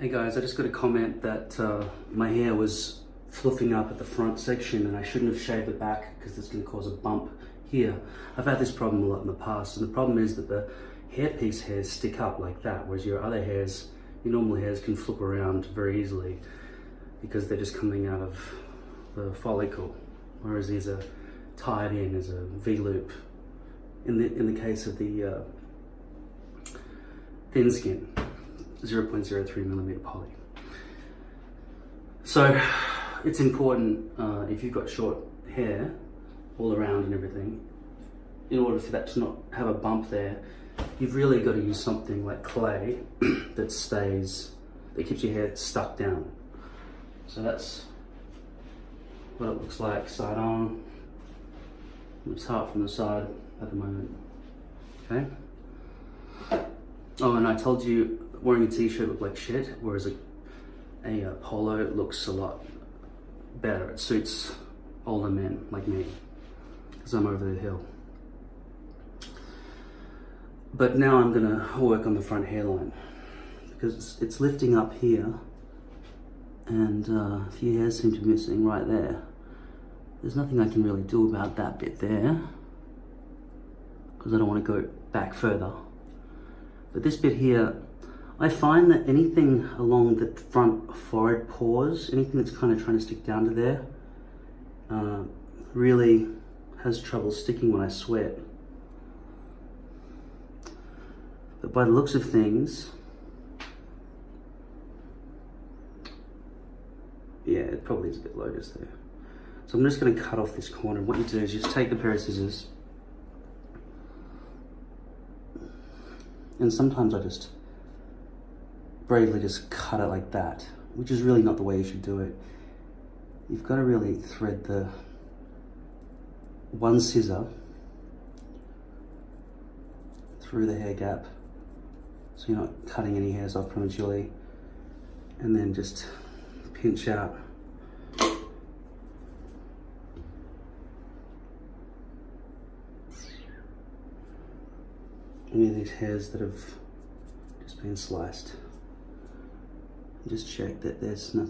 Hey guys, I just got a comment that my hair was fluffing up at the front section and I shouldn't have shaved the back because it's going to cause a bump here. I've had this problem a lot in the past, and the problem is that the hairpiece hairs stick up like that, whereas your other hairs, your normal hairs, can flip around very easily because they're just coming out of the follicle, whereas these are tied in as a V-loop in the case of the thin skin. 0.03 millimeter poly. So it's important if you've got short hair all around and everything, in order for that to not have a bump there, you've really got to use something like clay that keeps your hair stuck down. So that's what it looks like side on. It's hard from the side at the moment. Okay. Oh, and I told you wearing a t-shirt looked like shit, whereas a polo looks a lot better. It suits older men like me, because I'm over the hill. But now I'm gonna work on the front hairline, because it's lifting up here, and a few hairs seem to be missing right there. There's nothing I can really do about that bit there, because I don't want to go back further. But this bit here, I find that anything along the front forehead pores, anything that's kind of trying to stick down to there, really has trouble sticking when I sweat. But by the looks of things, yeah, it probably is a bit low just there. So I'm just going to cut off this corner. What you do is just take a pair of scissors, and sometimes I just bravely just cut it like that, which is really not the way you should do it. You've got to really thread the one scissor through the hair gap, so you're not cutting any hairs off prematurely, and then just pinch out. Any of these hairs that have just been sliced. Just check that there's no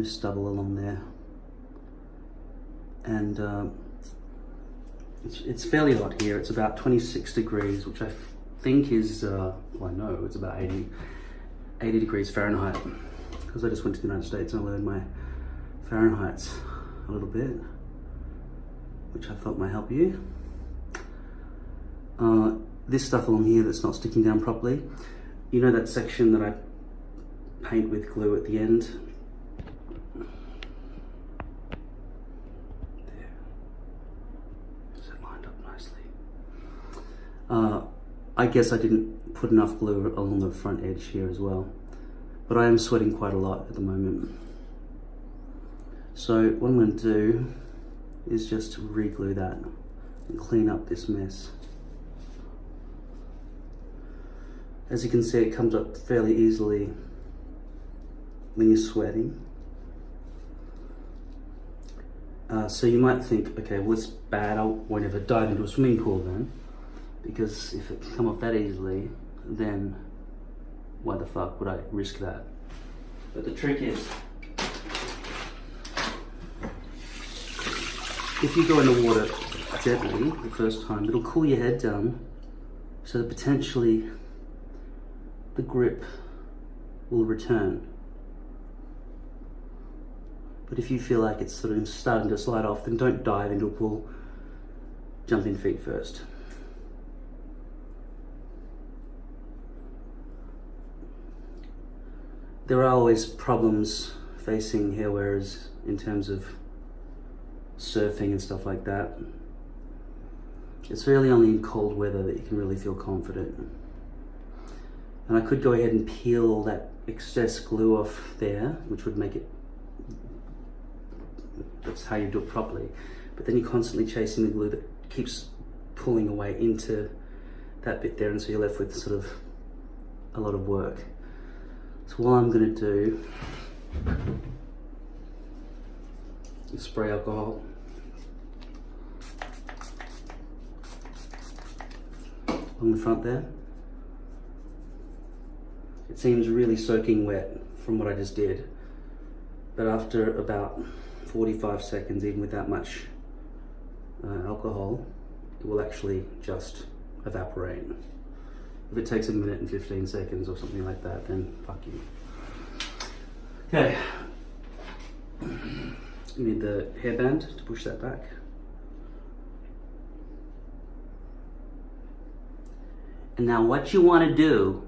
stubble along there. And it's fairly hot here. It's about 26 degrees, which I think is, well, I know it's about 80 degrees Fahrenheit, because I just went to the United States and I learned my Fahrenheits a little bit, which I thought might help you. This stuff along here that's not sticking down properly, you know that section that I paint with glue at the end? There. Is that lined up nicely? I guess I didn't put enough glue along the front edge here as well, but I am sweating quite a lot at the moment. So what I'm going to do is just re-glue that and clean up this mess. As you can see, it comes up fairly easily when you're sweating. So you might think, okay, well, it's bad, I won't ever dive into a swimming pool then, because if it can come off that easily, then why the fuck would I risk that? But the trick is, if you go in the water gently the first time, it'll cool your head down, so that potentially the grip will return. But if you feel like it's sort of starting to slide off, then don't dive into a pool, jump in feet first. There are always problems facing hair wearers in terms of surfing and stuff like that. It's really only in cold weather that you can really feel confident. And I could go ahead and peel that excess glue off there, which would make it, that's how you do it properly. But then you're constantly chasing the glue that keeps pulling away into that bit there, and so you're left with sort of a lot of work. So what I'm going to do is spray alcohol on the front there. It seems really soaking wet from what I just did. But after about 45 seconds, even with that much alcohol, it will actually just evaporate. If it takes a minute and 15 seconds or something like that, then fuck you. Okay. You need the hairband to push that back. And now what you want to do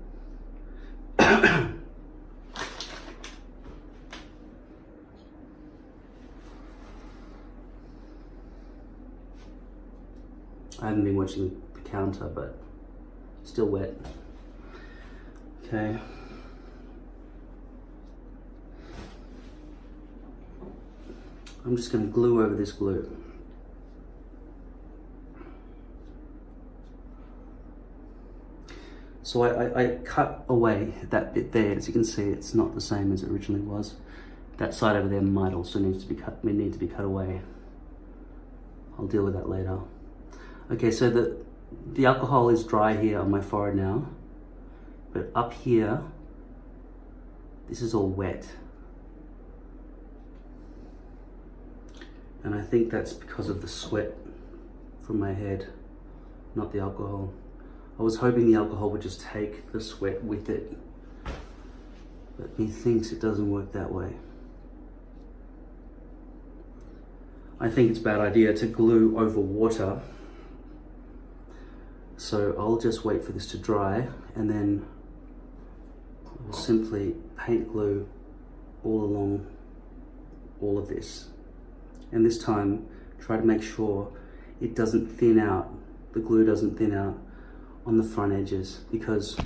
I haven't been watching the counter, but still wet. Okay. I'm just going to glue over this glue. So I cut away that bit there. As you can see, it's not the same as it originally was. That side over there might also need to be cut away. I'll deal with that later. Okay, so the alcohol is dry here on my forehead now, but up here, this is all wet. And I think that's because of the sweat from my head, not the alcohol. I was hoping the alcohol would just take the sweat with it, but methinks it doesn't work that way. I think it's a bad idea to glue over water. So I'll just wait for this to dry, and then I'll simply paint glue all along all of this. And this time, try to make sure it doesn't thin out, the glue doesn't thin out on the front edges, because